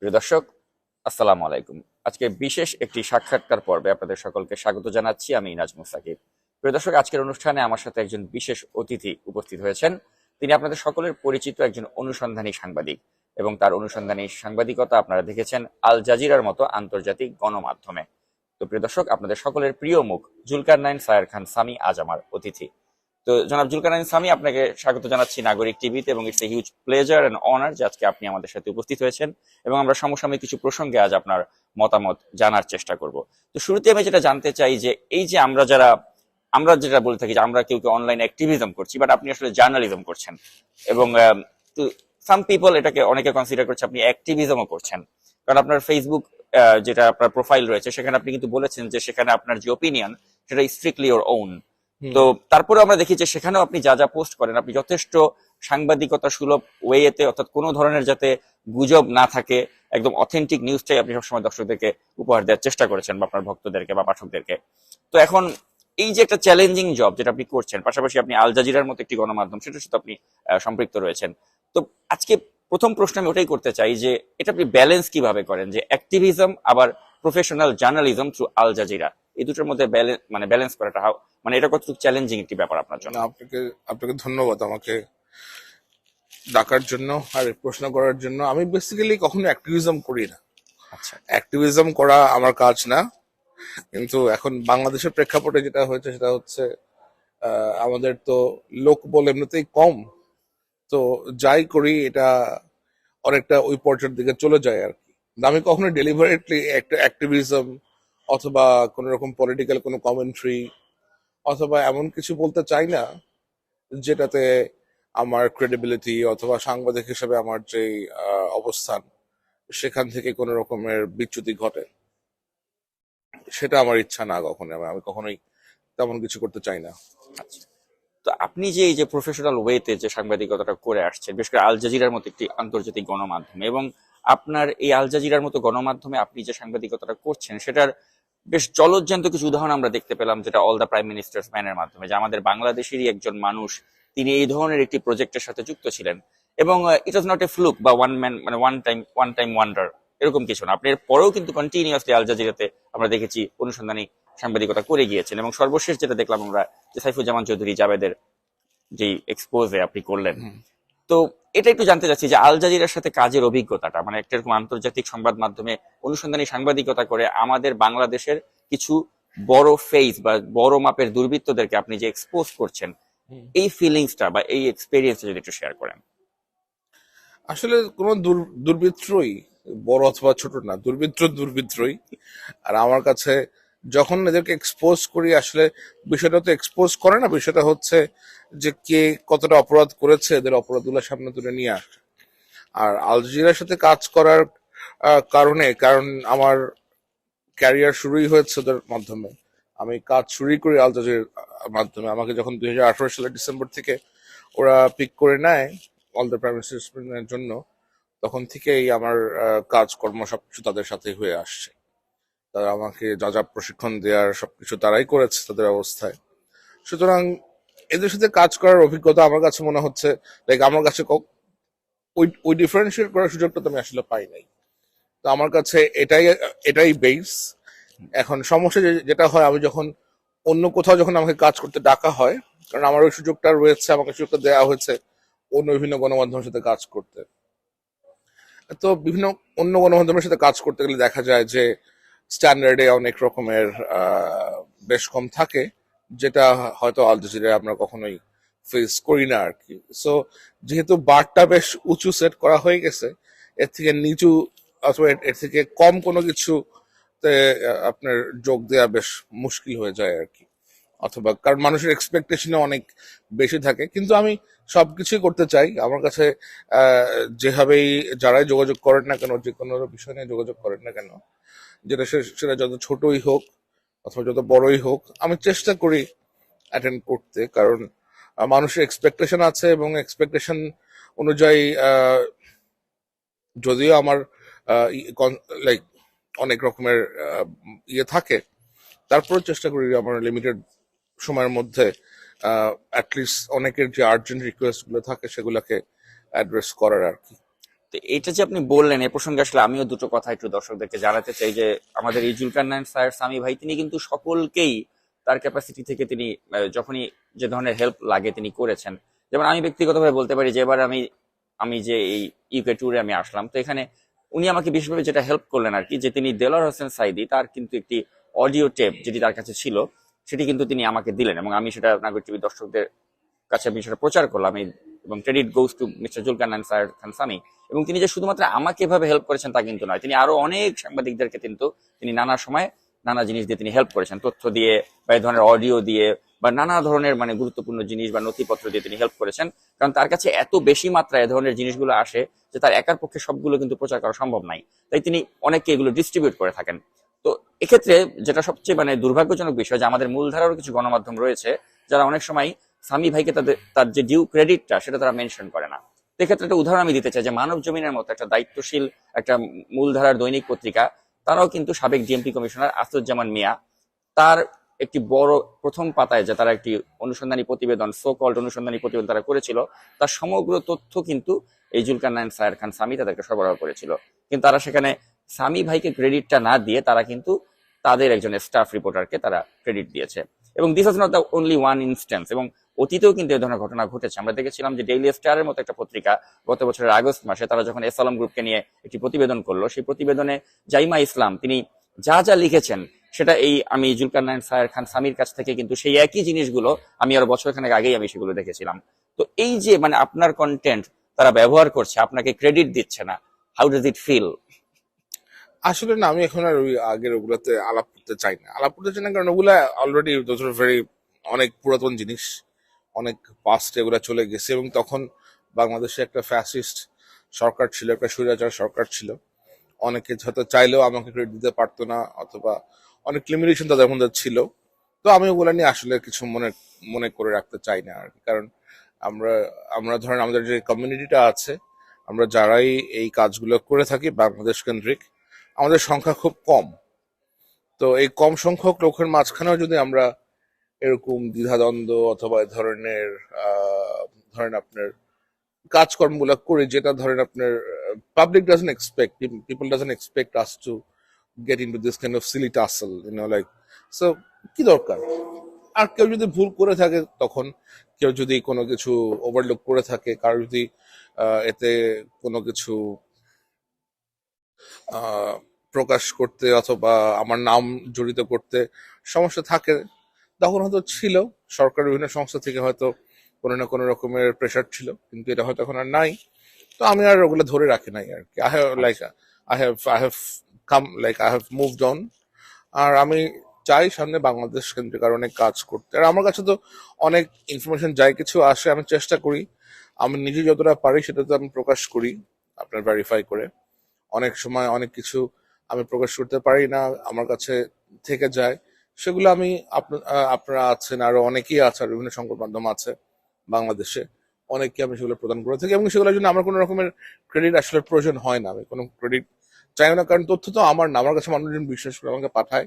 প্রিয় দর্শক, আসসালামু আলাইকুম। আজকে বিশেষ একটি সাক্ষাৎকার পর্বে আপনাদের সকলকে স্বাগত জানাচ্ছি। আমি নাজমুল সাকিব। প্রিয় দর্শক, আজকের অনুষ্ঠানে আমার সাথে একজন বিশেষ অতিথি উপস্থিত হয়েছেন। তিনি আপনাদের সকলের পরিচিত একজন অনুসন্ধানী সাংবাদিক, এবং তার অনুসন্ধানী সাংবাদিকতা আপনারা দেখেছেন আল জাজিরার মতো আন্তর্জাতিক গণমাধ্যমে। তো প্রিয় দর্শক, আপনাদের সকলের প্রিয় মুখ জুলকারনাইন সায়ের খান সামি আজ আমার অতিথি। তো জনাব জুলকারনাইন সামি, আপনাকে স্বাগত জানাচ্ছি নাগরিক টিভিতে, এবং it's a huge pleasure and honour যে আজকে আপনি আমাদের সাথে উপস্থিত হয়েছেন, এবং আমরা সমসাময়িক কিছু প্রসঙ্গে আজ আপনার মতামত জানার চেষ্টা করব। তো শুরুতে আমি যেটা জানতে চাই যে এই যে আমরা যেটা বলে থাকি যে আমরা কেউ কেউ অনলাইন অ্যাক্টিভিজম করছি, বাট আপনি আসলে জার্নালিজম করছেন, এবং সাম পিপল এটাকে অনেকে কনসিডার করছে আপনি অ্যাক্টিভিজমও করছেন। কারণ আপনার ফেসবুক যেটা আপনার প্রোফাইল রয়েছে, সেখানে আপনি কিন্তু বলেছেন যে সেখানে আপনার যে ওপিনিয়ন সেটা স্ট্রিক্টলি ওর ওন। তো তারপরে আমরা দেখি যে সেখানেও আপনি যা যা পোস্ট করেন, আপনি যথেষ্ট সাংবাদিকতা সুলভ ওয়েতে, অর্থাৎ কোনো ধরনের যাতে গুজব না থাকে, একদম অথেন্টিক নিউজটাই আপনি সবসময় দর্শকদেরকে উপহার দেওয়ার চেষ্টা করেছেন, বা আপনার ভক্তদেরকে বা পাঠকদেরকে। তো এখন এই যে একটা চ্যালেঞ্জিং জব যেটা আপনি করছেন, পাশাপাশি আপনি আল জাজিরার মতো একটি গণমাধ্যম, সেটার সাথে আপনি সম্পৃক্ত রয়েছেন। তো আজকে প্রথম প্রশ্ন আমি ওটাই করতে চাই যে এটা আপনি ব্যালেন্স কিভাবে করেন, যে অ্যাক্টিভিজম আবার professional journalism through Al Jazeera, এই দুটোর মধ্যে ব্যালেন্স করাটা মানে এটা কতটুকু চ্যালেঞ্জিং একটি ব্যাপার আপনার জন্য? না, আপনাকে আপনাকে ধন্যবাদ আমাকে ডাকার জন্য আর এই প্রশ্ন করার জন্য। আমি বেসিক্যালি কখনো অ্যাক্টিভিজম করি না। আচ্ছা। অ্যাক্টিভিজম করা আমার কাজ না। কিন্তু এখন বাংলাদেশের প্রেক্ষাপটে যেটা হয়েছে সেটা হচ্ছে আমাদের তো লোকবল এমনিতেই কম। তো যাই করি এটা অনেকটা ওই পর্যায়ের দিকে চলে যায় আর কি। আমি কখনো ডেলিভারেটলি একটা অ্যাক্টিভিজম অথবা কোনো রকম পলিটিক্যাল কোনো কমেন্ট্রি অথবা এমন কিছু বলতে চাই না যেটাতে আমার ক্রেডিবিলিটি অথবা সাংবাদিক হিসেবে আমার যে অবস্থান সেখান থেকে কোনো রকমের বিচ্যুতি ঘটে। সেটা আমার ইচ্ছা না, কখনো আমি কখনোই তেমন কিছু করতে চাই না। আচ্ছা। তো আপনি যে এই যে প্রফেশনাল ওয়েতে যে সাংবাদিকতাটা করে আসছেন, বিশেষ করে আল জাজিরার মতো একটি আন্তর্জাতিক গণমাধ্যমে, এবং আপনার এই আল জাজিরার মতো গণমাধ্যমে আপনি যে সাংবাদিকতাটা করছেন সেটার বেশ জলজ্যান্ত কিছু উদাহরণ আমরা দেখতে পেলাম, যেটা অল দ্য প্রাইম মিনিস্টার্স ম্যানের মাধ্যমে, যে আমাদের বাংলাদেশেরই একজন মানুষ তিনি এই ধরনের একটি প্রজেক্টের সাথে যুক্ত ছিলেন, এবং ইট ওয়াজ নট এ ফ্লুক বা ওয়ান ম্যান, মানে ওয়ান টাইম ওয়ান্ডার, এরকম কিছু না। আপনি এর পরেও কিন্তু কন্টিনিউয়াসলি আল জাজিরাতে আমরা দেখেছি অনুসন্ধানী সাংবাদিকতা করে গিয়েছেন, এবং সর্বশেষ যেটা দেখলাম আমরা যে সাইফুজ্জামান চৌধুরী জাবেদের যে এক্সপোজে আপনি করলেন। তো এটা একটু জানতে চাচ্ছি যে আল জাজিরার সাথে কাজের অভিজ্ঞতাটা, মানে একটা এরকম আন্তর্জাতিক সংবাদ মাধ্যমে অনুসন্ধানী সাংবাদিকতা করে আমাদের বাংলাদেশের কিছু বড় ফেস বা বড় মাপের দুর্বৃত্তদেরকে আপনি যে এক্সপোজ করছেন, এই ফিলিংসটা বা এই এক্সপেরিয়েন্সটা যদি একটু শেয়ার করেন। আসলে কোনো দুর্বৃত্তই বড় অথবা ছোট না, দুর্বৃত্তই। আর আমার কাছে যখন এদেরকে এক্সপোজ করি, আসলে বিষয়টা তো এক্সপোজ করে না, বিষয়টা হচ্ছে যে কে কতটা অপরাধ করেছে এদের অপরাধগুলো সামনে তুলে নিয়ে আসে। আর আল জাজিরার সাথে কাজ করার কারণ আমার ক্যারিয়ার শুরুই হয়েছে ওদের মাধ্যমে। আমি কাজ শুরুই করি আল জাজিরার মাধ্যমে। আমাকে যখন 2018 সালের ডিসেম্বর থেকে ওরা পিক করে নেয় অল দ্য প্রাইম মিনিস্টার্স জন্য, তখন থেকেই আমার কাজকর্ম সবকিছু তাদের সাথে হয়ে আসছে। তারা আমাকে যা যা প্রশিক্ষণ দেওয়ার সবকিছু তারাই করেছে তাদের অবস্থায়। সুতরাং এদের সাথে কাজ করার অভিজ্ঞতা আমার কাছে মনে হচ্ছে, লাইক আমার কাছে ওই ডিফারেন্সিয়েট করার সুযোগটা তো আমি আসলে পাই নাই। তো আমার কাছে এটাই এটাই বেস। এখন সমস্যা যেটা হয়, আমি যখন অন্য কোথাও যখন আমাকে কাজ করতে ডাকা হয়, কারণ আমার ওই সুযোগটা রয়েছে, আমাকে সুযোগটা দেওয়া হয়েছে অন্য বিভিন্ন গণমাধ্যমের সাথে কাজ করতে। তো বিভিন্ন অন্য গণমাধ্যমের সাথে কাজ করতে গেলে দেখা যায় যে স্ট্যান্ডার্ডে অনেক রকমের বেশ কম থাকে, যেটা হয়তো আল জাজিরায় আমরা কখনোই ফেস করি না আর কি। সো যেহেতু বারটা বেশ উঁচু সেট করা হয়ে গেছে, এর থেকে নিচু অথবা এর থেকে কম কোনো কিছুতে আপনার যোগ দেওয়া বেশ মুশকিল হয়ে যায় আর কি। অথবা কারণ মানুষের এক্সপেকটেশনে অনেক বেশি থাকে, কিন্তু আমি সবকিছুই করতে চাই। আমার কাছে যেভাবেই যারাই যোগাযোগ করেন না কেন, যে কোনো বিষয় নিয়ে যোগাযোগ করেন না কেন, সেটা যত ছোটই হোক অথবা যত বড়ই হোক, আমি চেষ্টা করি অ্যাটেন্ড করতে। কারণ মানুষের এক্সপেকটেশন আছে, এবং এক্সপেকটেশন অনুযায়ী যদিও আমার লাইক অনেক রকমের ইয়ে থাকে, তারপরেও চেষ্টা করি আমার লিমিটেড সময়ের মধ্যে অ্যাটলিস্ট অনেকের যে আর্জেন্ট রিকোয়েস্ট গুলো থাকে সেগুলোকে অ্যাড্রেস করার আর কি। তো এটা যে আপনি বললেন এ প্রসঙ্গে আসলে আমিও দুটো কথা একটু দর্শকদেরকে জানাতে চাই যে আমাদের এই জুলকারনাইন স্যার সামি ভাই তিনি কিন্তু সকলকেই তার ক্যাপাসিটি থেকে তিনি যখনই যে ধরনের হেল্প লাগে তিনি করেছেন। যেমন আমি ব্যক্তিগতভাবে বলতে পারি যে এবার আমি আমি যে এই ইউকে ট্যুরে আমি আসলাম, তো এখানে উনি আমাকে বিশেষভাবে যেটা হেল্প করলেন আর কি, যে তিনি দেলোয়ার হোসেন সাইদি তার কিন্তু একটি অডিও টেপ যেটি তার কাছে ছিল সেটি কিন্তু তিনি আমাকে দিলেন এবং আমি সেটা নাগরিক টিভি দর্শকদের কাছে আমি সেটা প্রচার করলাম এবং credit goes to mister Zulkarnain sir Khan Sami. এবং তিনি যে শুধুমাত্র আমাকে এভাবে হেল্প করেছেন তা কিন্তু নয়, তিনি আরো অনেক সাংবাদিকদেরকে কিন্তু তিনি নানা সময় নানা জিনিস দিয়ে তিনি হেল্প করেছেন, তথ্য দিয়ে বা এই ধরনের অডিও দিয়ে বা নানা ধরনের মানে গুরুত্বপূর্ণ জিনিস বা নথিপত্র দিয়ে তিনি হেল্প করেছেন। কারণ তার কাছে এত বেশি মাত্রায় এ ধরনের জিনিসগুলো আসে যে তার একার পক্ষে সবগুলো কিন্তু প্রচার করা সম্ভব নাই, তাই তিনি অনেককে এগুলো ডিস্ট্রিবিউট করে থাকেন। তো এক্ষেত্রে যেটা সবচেয়ে মানে দুর্ভাগ্যজনক বিষয় যে আমাদের মূলধারারও কিছু গণমাধ্যম রয়েছে যারা অনেক সময় সামি ভাইকে তার যে ডিউ ক্রেডিটটা সেটা তারা মেনশন করে না। এক্ষেত্রে একটা উদাহরণ আমি দিতে চাই যে মানব জমিনের মতো একটা দায়িত্বশীল একটা মূলধারার দৈনিক পত্রিকা, তারাও কিন্তু সাবেক ডিএমপি কমিশনার আসাদুজ্জামান মিয়া তার একটি বড় প্রথম পাতায় যে তারা একটি অনুসন্ধানী প্রতিবেদন সো কল্ড অনুসন্ধানী প্রতিবেদন তারা করেছিল, তার সমগ্র তথ্য কিন্তু এই জুলকারনাইন স্যার খান সামি তাদেরকে সরবরাহ করেছিল। কিন্তু তারা সেখানে সামি ভাইকে ক্রেডিটটা না দিয়ে তারা কিন্তু তাদের একজন স্টাফ রিপোর্টারকে তারা ক্রেডিট দিয়েছে। এবং this is not the only one instance, এবং অতীতেও কিন্তু এই ধরনের ঘটনা ঘটেছে। আমরা দেখেছিলাম যে ডেইলি স্টারের মতো একটা পত্রিকা গত বছরের আগস্ট মাসে তারা যখন এস আলম গ্রুপকে নিয়ে একটি প্রতিবেদন করলো, সেই প্রতিবেদনে জাইমা ইসলাম তিনি যা যা লিখেছেন সেটা এই আমি জুলকারনাইন স্যার খান সামির কাছ থেকে কিন্তু সেই একই জিনিসগুলো আমি আরো বছরখানেক আগেই আমি সেগুলো দেখেছিলাম। তো এই যে মানে আপনার কন্টেন্ট তারা ব্যবহার করছে, আপনাকে ক্রেডিট দিচ্ছে না, হাউ ডাজ ইট ফিল? আসলে না, আমি এখন আর ওই আগের ওগুলাতে আলাপ করতে চাই না, কারণ ওগুলা অলরেডি ভেরি অনেক পুরাতন জিনিস, অনেক পাস্ট এগুলা চলে গেছে। এবং তখন বাংলাদেশে একটা ফ্যাসিস্ট সরকার ছিল, একটা স্বৈরাচার সরকার ছিল। অনেকে হয়তো চাইলেও আমাকে ক্রেডিট দিতে পারতো না, অথবা অনেক লিমিটেশন তাদের মধ্যে ছিল। তো আমি ওগুলা নিয়ে আসলে কিছু মনে মনে করে রাখতে চাই না আর কি। কারণ আমরা আমরা ধরেন আমাদের যে কমিউনিটিটা আছে, আমরা যারাই এই কাজগুলো করে থাকি বাংলাদেশ কেন্দ্রিক, আমাদের সংখ্যা খুব কম। তো এই কম সংখ্যক লোকের মাঝখানেও যদি আমরা এরকম দ্বিধাদ্বন্দ্ব অথবা এ ধরনের ধরেন আপনার কাজকর্মগুলো করি, যেটা ধরেন আপনার public doesn't expect, people doesn't expect us to get into this kind of silly tussle, like, so কি দরকার? আর কেউ যদি ভুল করে থাকে, তখন কেউ যদি কোনো কিছু ওভারলুক করে থাকে, কারো যদি এতে কোনো কিছু আহ, প্রকাশ করতে অথবা আমার নাম জড়িত করতে সমস্যা থাকে, তখন হয়তো ছিল সরকার বিভিন্ন সংস্থা থেকে হয়তো কোনো না কোনো রকমের প্রেশার ছিল, কিন্তু এটা হয়তো এখন আর নাই। তো আমি আর ওগুলো ধরে রাখি নাই আর কি। I have come, I have moved on. আর আমি চাই সামনে বাংলাদেশ কেন্দ্রিক আর অনেক কাজ করতে। আর আমার কাছে তো অনেক ইনফরমেশন যাই কিছু আসে, আমি চেষ্টা করি আমি নিজে যতটা পারি সেটা তো আমি প্রকাশ করি, আপনার ভেরিফাই করে। অনেক সময় অনেক কিছু আমি প্রকাশ করতে পারি না, আমার কাছে থেকে যায়, সেগুলো আমি আপনারা আছেন, আরো অনেকেই আছে, আর বিভিন্ন সংবাদ মাধ্যম আছে বাংলাদেশে, অনেককে আমি সেগুলো প্রদান করে থাকি। এবং সেগুলোর জন্য আমার কোনো রকমের ক্রেডিট আসলে প্রয়োজন হয় না, আমি কোনো ক্রেডিট চাই না, কারণ তথ্য তো আমার না, আমার কাছে মানুষজন বিশ্বাস করে আমাকে পাঠায়,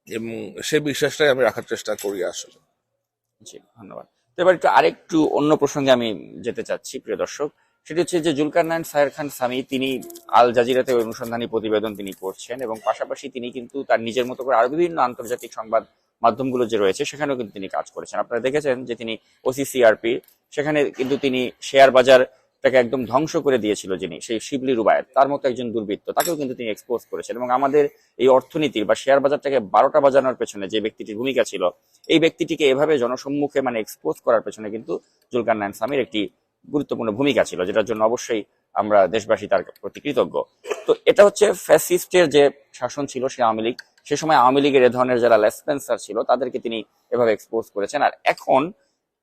এবং সেই বিশ্বাসটাই আমি রাখার চেষ্টা করি আসলে। জি, ধন্যবাদ। তো এবার একটু আরেকটু অন্য প্রসঙ্গে আমি যেতে চাচ্ছি প্রিয় দর্শক, সেটি হচ্ছে যে জুলকারনাইন স্যার খান সামি তিনি আল জাজিরাতে অনুসন্ধানী প্রতিবেদন তিনি করছেন এবং পাশাপাশি তিনি কিন্তু তার নিজের মতো করে আরো বিভিন্ন আন্তর্জাতিক সংবাদ মাধ্যমগুলো যে রয়েছে সেখানেও কিন্তু তিনি কাজ করেছেন। আপনারা দেখেছেন যে তিনি ওসিসিআরপি, সেখানে কিন্তু তিনি শেয়ার বাজারটাকে একদম ধ্বংস করে দিয়েছিল যিনি, সেই শিবলি রুবায়েত, তার মতো একজন দুর্বৃত্ত, তাকেও কিন্তু তিনি এক্সপোজ করেছেন। এবং আমাদের এই অর্থনীতির বা শেয়ার বাজারটাকে 12টা বাজানোর পেছনে যে ব্যক্তিটির ভূমিকা ছিল, এই ব্যক্তিটিকে এভাবে জনসম্মুখে মানে এক্সপোজ করার পেছনে কিন্তু জুলকারনাইন সামির একটি গুরুত্বপূর্ণ ভূমিকা ছিল, যেটার জন্য অবশ্যই আমরা দেশবাসী তার প্রতি কৃতজ্ঞ। তো এটা হচ্ছে ফ্যাসিস্টের যে শাসন ছিল সে আওয়ামী লীগ, সে সময় আওয়ামী লীগের এ ধরনের যারা লেসপেন্সার ছিল তাদেরকে তিনি এভাবে এক্সপোজ করেছেন। আর এখন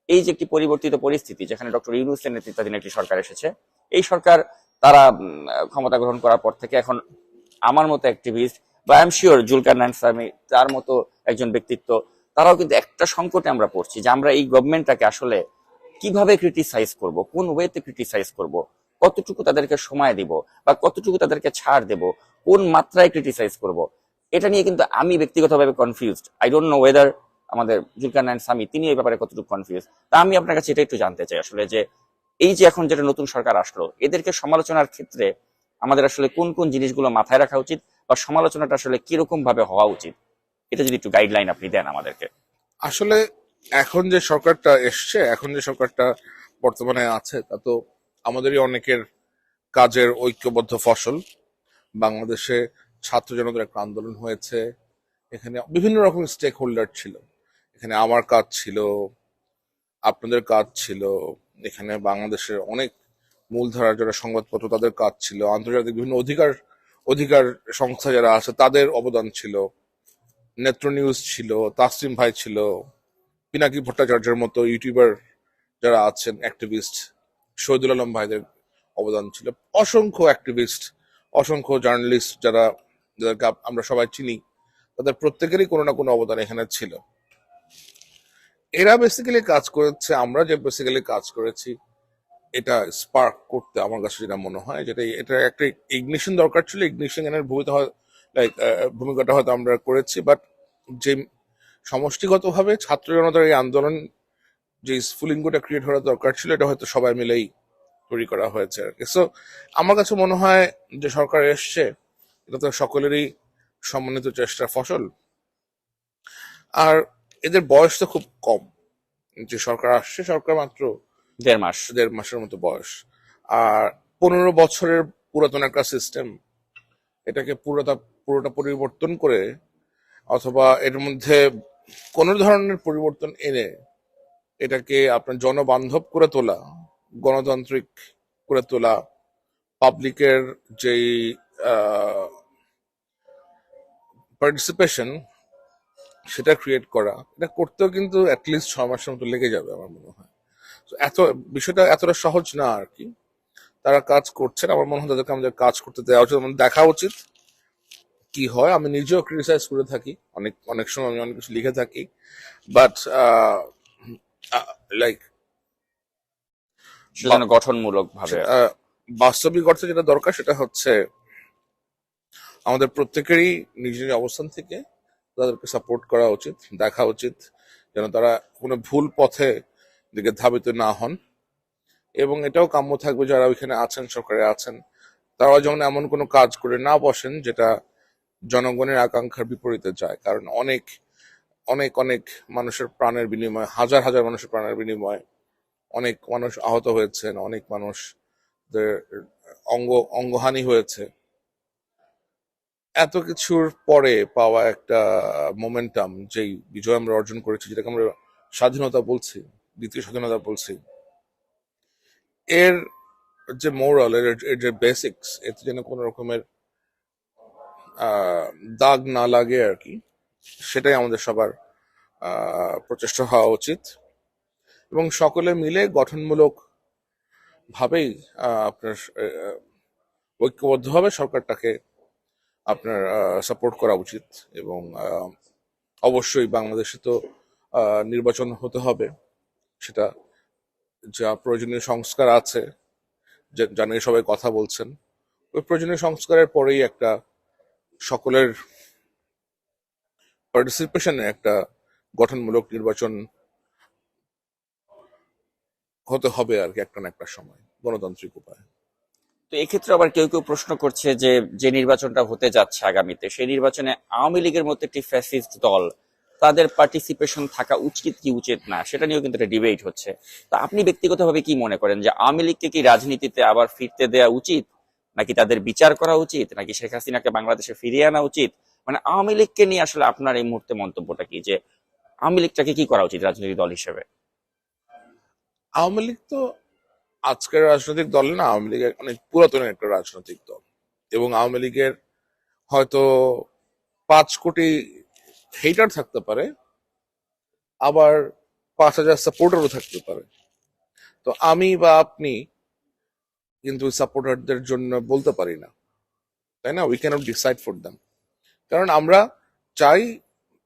এই যে একটি পরিবর্তিত পরিস্থিতি, যেখানে ডক্টর ইউনূসের নেতৃত্বাধীন একটি সরকার এসেছে, এই সরকার তারা ক্ষমতা গ্রহণ করার পর থেকে এখন আমার মতো অ্যাক্টিভিস্ট বা I am sure Zulkarnain Sami তার মতো একজন ব্যক্তিত্ব, তারাও কিন্তু একটা সংকটে আমরা পড়ছি যে আমরা এই গভর্নমেন্টটাকে আসলে কিভাবে ক্রিটিসাইজ করব, কোন ওয়েতে ক্রিটিসাইজ করব, কতটুকু তাদেরকে সময় দিব বা কতটুকু তাদেরকে ছাড় দেব, কোন মাত্রায় ক্রিটিসাইজ করব, এটা নিয়ে কিন্তু আমি ব্যক্তিগতভাবে confused. I don't know whether আমাদের জুলকারনাইন সামি তিনি এই ব্যাপারে কতটুকু কনফিউজ। তা আমি আপনার কাছে এটা একটু জানতে চাই আসলে যে এই যে এখন যেটা নতুন সরকার আসলো, এদেরকে সমালোচনার ক্ষেত্রে আমাদের আসলে কোন কোন জিনিসগুলো মাথায় রাখা উচিত, বা সমালোচনাটা আসলে কিরকম ভাবে হওয়া উচিত, এটা যদি একটু গাইডলাইন আপনি দেন আমাদেরকে। আসলে এখন যে সরকারটা এসছে, এখন যে সরকারটা বর্তমানে আছে, তা তো আমাদেরই অনেকের কাজের ঐক্যবদ্ধ ফসল। বাংলাদেশে ছাত্র জনতার একটা আন্দোলন হয়েছে, এখানে বিভিন্ন রকম স্টেক হোল্ডার ছিল। এখানে আমার কাজ ছিল, আপনাদের কাজ ছিল, এখানে বাংলাদেশের অনেক মূলধারার যারা সংবাদপত্র তাদের কাজ ছিল, আন্তর্জাতিক বিভিন্ন অধিকার অধিকার সংস্থা যারা আছে তাদের অবদান ছিল, নেত্র নিউজ ছিল, তাসলিম ভাই ছিল, পিনাকি ভট্টাচার্যের মতো ইউটিউবার যারা আছেন, অ্যাক্টিভিস্ট, শহীদুল আলম ভাইদের অবদান ছিল, অসংখ্য অ্যাক্টিভিস্ট, অসংখ্য জার্নালিস্ট যারা যাদেরকে আমরা সবাই চিনি, তাদের প্রত্যেকেরই কোনো না কোনো অবদান এখানে ছিল। এরা বেসিক্যালি কাজ করেছে, আমরা যে বেসিক্যালি কাজ করেছি এটা স্পার্ক করতে আমার কাছে যেটা মনে হয়, যেটা এটা একটা ইগনিশন দরকার ছিল। ইগনিশনের ভূমিকাটা হয়তো আমরা করেছি, বাট যে সমষ্টিগতভাবে ছাত্র জনতার এই আন্দোলন, যে স্ফুলিঙ্গটা ক্রিয়েট হওয়ার দরকার ছিল, এটা হয়তো সবাই মিলেই তৈরি করা হয়েছে আর কি। সো আমার কাছে মনে হয় যে সরকার এসছে, এটা তো সকলেরই সম্মানিত চেষ্টার ফসল। আর এদের বয়স তো খুব কম, যে সরকার আসছে, সরকার মাত্র 1.5 মাস। 1.5 মাসের মতো বয়স। আর 15 বছরের পুরাতন একটা সিস্টেম, এটাকে পুরোটা পরিবর্তন করে, অথবা এর মধ্যে কোন ধরনের পরিবর্তন এনে এটাকে আপনার জনবান্ধব করে তোলা, গণতান্ত্রিক করে তোলা, পাবলিকের যেই পার্টিসিপেশন সেটা ক্রিয়েট করা, এটা করতেও কিন্তু অ্যাটলিস্ট 6 মাসের মতো লেগে যাবে আমার মনে হয়। তো বিষয়টা এতটা সহজ না আর কি। তারা কাজ করছেন, আমার মনে হয় তাদেরকে আমাদের কাজ করতে দেওয়া উচিত, আমাদের দেখা উচিত কি হয়। আমি নিজেও ক্রিটিসাইজ করে থাকি, অনেক অনেক সময় আমি অনেক কিছু লিখে থাকি, বাট লাইক সেটা যেন গঠনমূলক ভাবে। বাস্তবিক অর্থে যেটা দরকার সেটা হচ্ছে আমাদের প্রত্যেকেরই নিজ নিজ অবস্থান থেকে তাদেরকে সাপোর্ট করা উচিত, দেখা উচিত যেন তারা কোনো ভুল পথে দিকে ধাবিত না হন। এবং এটাও কাম্য থাকবে যারা ওইখানে আছেন, সরকারে আছেন, তারা যেমন এমন কোনো কাজ করে না বসেন যেটা জনগণের আকাঙ্ক্ষার বিপরীতে যায়। কারণ অনেক অনেক অনেক মানুষের প্রাণের বিনিময়ে, হাজার হাজার মানুষের প্রাণের বিনিময়ে অনেক মানুষ আহত হয়েছেন, অনেক মানুষদের অঙ্গহানি হয়েছে। এত কিছুর পরে পাওয়া একটা মোমেন্টাম, যেই বিজয় আমরা অর্জন করেছি, যেটাকে আমরা স্বাধীনতা বলছি, দ্বিতীয় স্বাধীনতা বলছি, এর যে মোরাল, এর যে বেসিক্স, এতে যেন কোনো রকমের দাগ না লাগে আর কি, সেটাই আমাদের সবার প্রচেষ্টা হওয়া উচিত। এবং সকলে মিলে গঠনমূলক ভাবেই আপনার ঐক্যবদ্ধভাবে সরকারটাকে আপনার সাপোর্ট করা উচিত। এবং অবশ্যই বাংলাদেশে তো নির্বাচন হতে হবে, সেটা যা প্রয়োজনীয় সংস্কার আছে, যা নিয়ে সবাই কথা বলছেন, ওই প্রয়োজনীয় সংস্কারের পরেই একটা সকলের পার্টিসিপেশনে একটা গঠনমূলক নির্বাচন হতে হবে আর কি, একটা না একটা সময় গণতান্ত্রিক উপায়। তো এক্ষেত্রে আবার কেউ কেউ প্রশ্ন করছে যে যে নির্বাচনটা হতে যাচ্ছে আগামীতে, সেই নির্বাচনে আওয়ামী লীগের মতো একটি ফ্যাসিস্ট দল, তাদের পার্টিসিপেশন থাকা উচিত কি উচিত না, সেটা নিয়েও কিন্তু একটা ডিবেট হচ্ছে। তা আপনি ব্যক্তিগতভাবে কি মনে করেন যে আওয়ামী লীগকে কি রাজনীতিতে আবার ফিরতে দেওয়া উচিত, নাকি তাদের বিচার করা উচিত, নাকি শেখ হাসিনাকে বাংলাদেশে ফিরিয়ে আনা উচিত? মানে আওয়ামী লীগকে নিয়ে আসলে আপনার এই মুহূর্তে মন্তব্যটা কি, যে আওয়ামী লীগটাকে কি করা উচিত রাজনৈতিক দল হিসেবে? আওয়ামী লীগ তো আজকের রাজনৈতিক দল না, আওয়ামী লীগ অনেক পুরাতন একটা রাজনৈতিক দল। এবং আওয়ামী লীগের হয়তো 5 কোটি হেটার থাকতে পারে, আবার 5,000 সাপোর্টারও থাকতে পারে। তো আমি বা আপনি কিন্তু সাপোর্টারদের জন্য বলতে পারি না, তাই না? We can't decide for them. কারণ আমরা চাই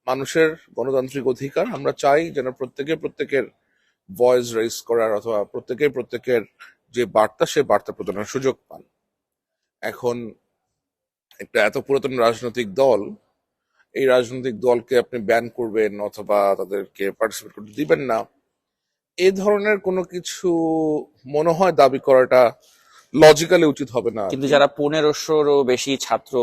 মানুষের গণতান্ত্রিক অধিকার, আমরা চাই যেন প্রত্যেকের ভয়েস রেজ করার, অথবা প্রত্যেকের যে বার্তা, সে বার্তা প্রদানের সুযোগ পান। এখন একটা এত পুরাতন রাজনৈতিক দল, এই রাজনৈতিক দলকে আপনি ব্যান করবেন অথবা তাদেরকে পার্টিসিপেট করতে দিবেন না, এই ধরনের কোনো কিছু মনে হয় দাবি করাটা লজিক্যালি উচিত হবে না আর কিন্তু কি। যারা 1500-ও বেশি ছাত্র